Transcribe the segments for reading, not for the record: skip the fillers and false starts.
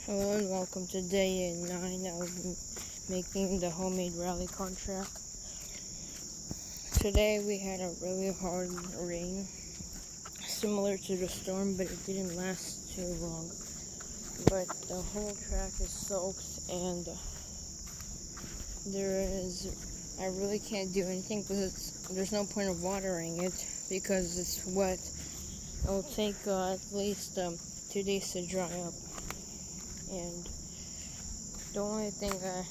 Hello and welcome to day 9 of making the homemade rally car track. Today we had a really hard rain, similar to the storm, but it didn't last too long. But the whole track is soaked and I really can't do anything because there's no point of watering it because it's wet. It'll take at least 2 days to dry up. And the only thing I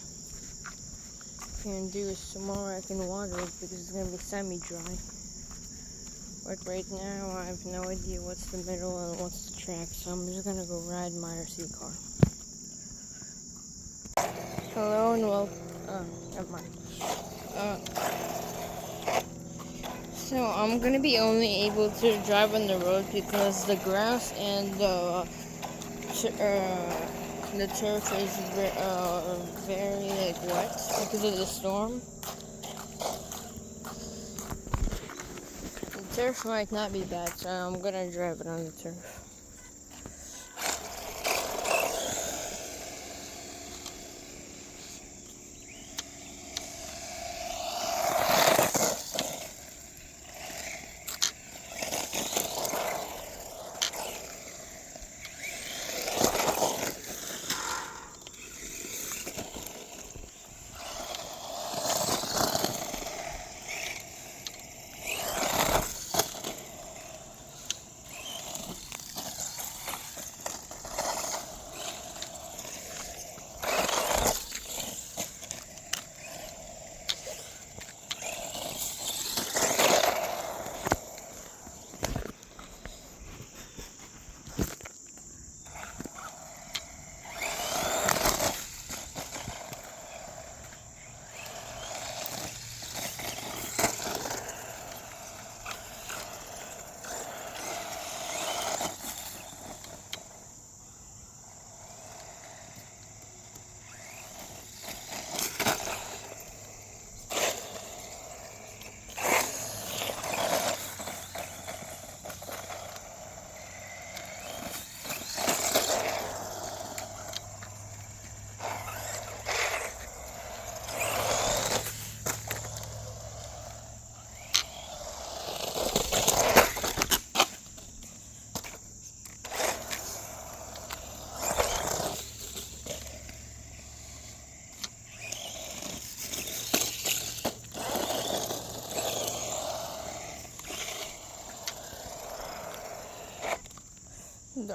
can do is tomorrow I can water it because it's going to be semi-dry. But right now I have no idea what's the middle and what's the track, so I'm just going to go ride my RC car. Hello and welcome. Never mind. So I'm going to be only able to drive on the road because the grass and the turf is very wet because of the storm. The turf might not be bad, so I'm gonna drive it on the turf.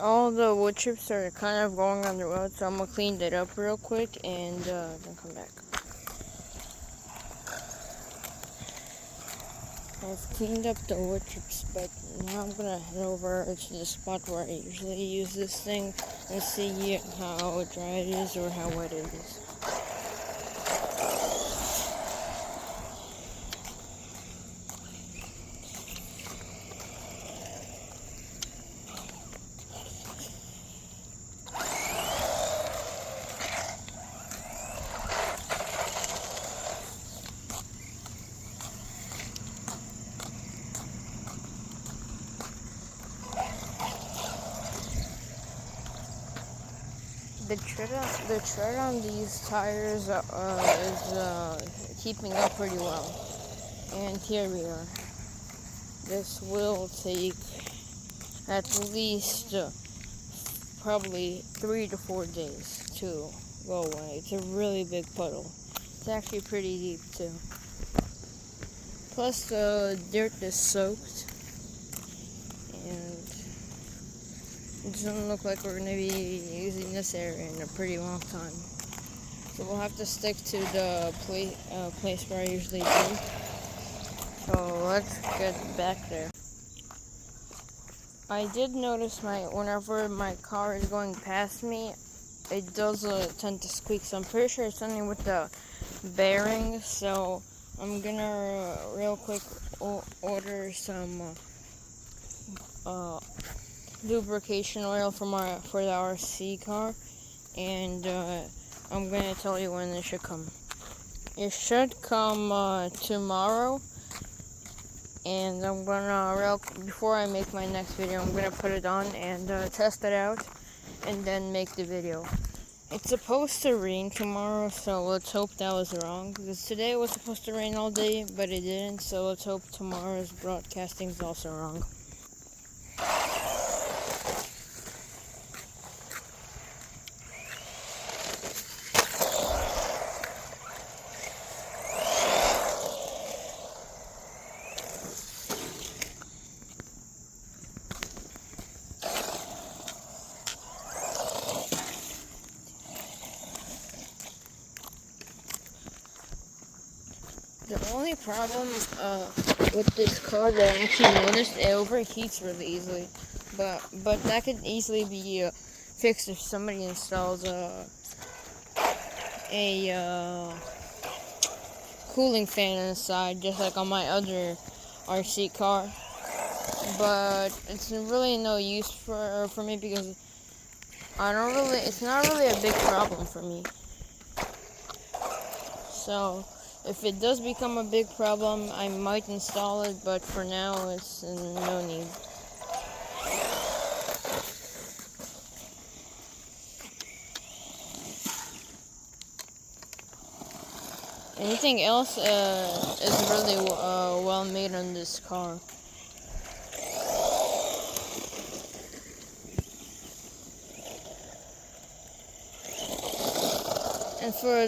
All the wood chips are kind of going on the road, so I'm gonna clean that up real quick and then come back. I've cleaned up the wood chips, but now I'm gonna head over to the spot where I usually use this thing and see how dry it is or how wet it is. The tread on these tires is keeping up pretty well. And here we are. This will take at least probably 3 to 4 days to go away. It's a really big puddle. It's actually pretty deep too. Plus the dirt is soaked. And it doesn't look like we're going to be using this area in a pretty long time. So we'll have to stick to the place where I usually do. So let's get back there. I did notice whenever my car is going past me, it does tend to squeak. So I'm pretty sure it's something with the bearings. So I'm gonna real quick order some lubrication oil for the RC car, and I'm gonna tell you when it should come. It should come tomorrow, and I'm gonna before I make my next video, I'm gonna put it on and test it out, and then make the video. It's supposed to rain tomorrow, so let's hope that was wrong. Because today it was supposed to rain all day, but it didn't, so let's hope tomorrow's broadcasting is also wrong. The only problem with this car that I actually noticed, it overheats really easily. But that could easily be fixed if somebody installs a cooling fan inside, just like on my other RC car. But it's really no use for me because it's not really a big problem for me. So if it does become a big problem, I might install it, but for now it's no need. Anything else is really well made on this car. And for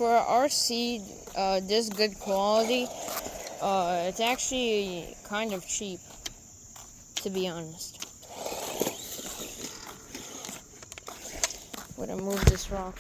RC, this good quality, it's actually kind of cheap, to be honest. I'm gonna move this rock.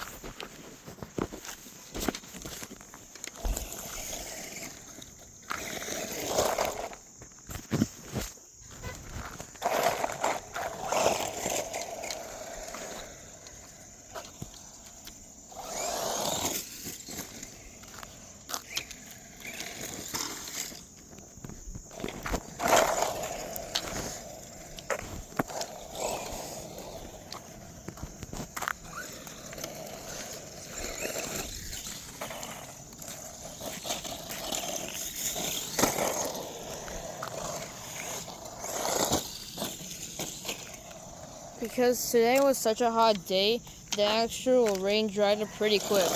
Because today was such a hot day, the actual rain dried up pretty quick,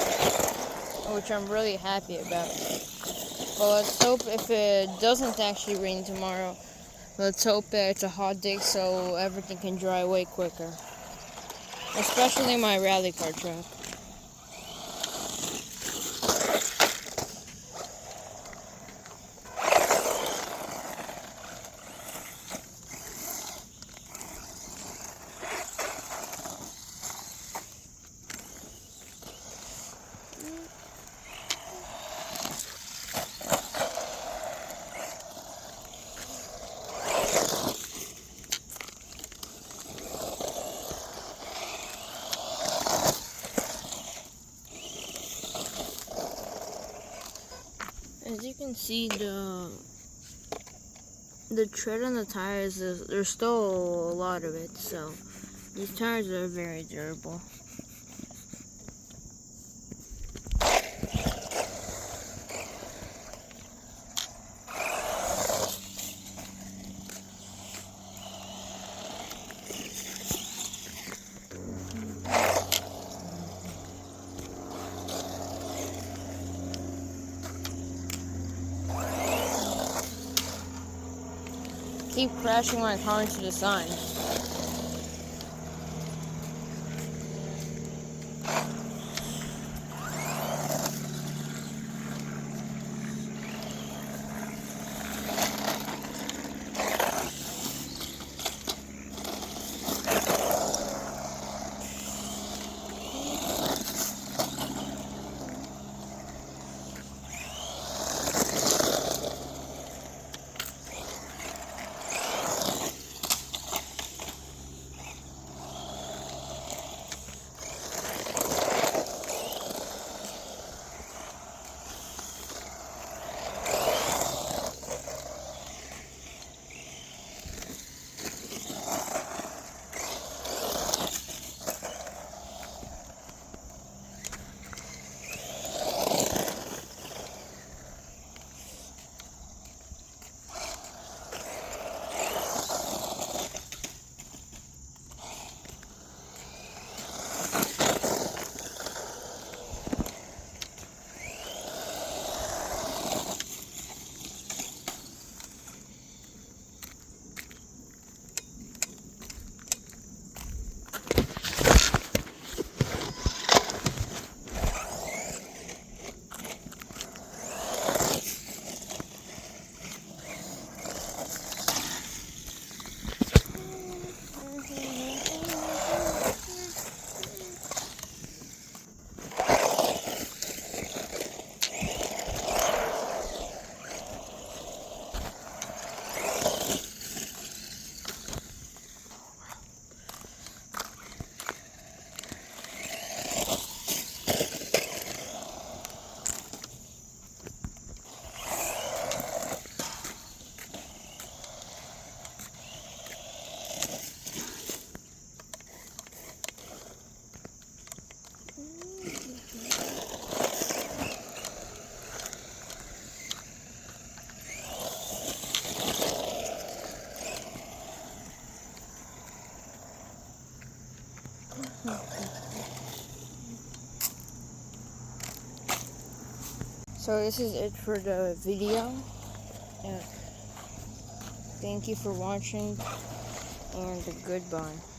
which I'm really happy about. But let's hope if it doesn't actually rain tomorrow, let's hope that it's a hot day so everything can dry way quicker. Especially my rally car track. As you can see, the tread on the tires, there's still a lot of it, so these tires are very durable. Keep crashing my car into the sign. So this is it for the video. Thank you for watching, and goodbye.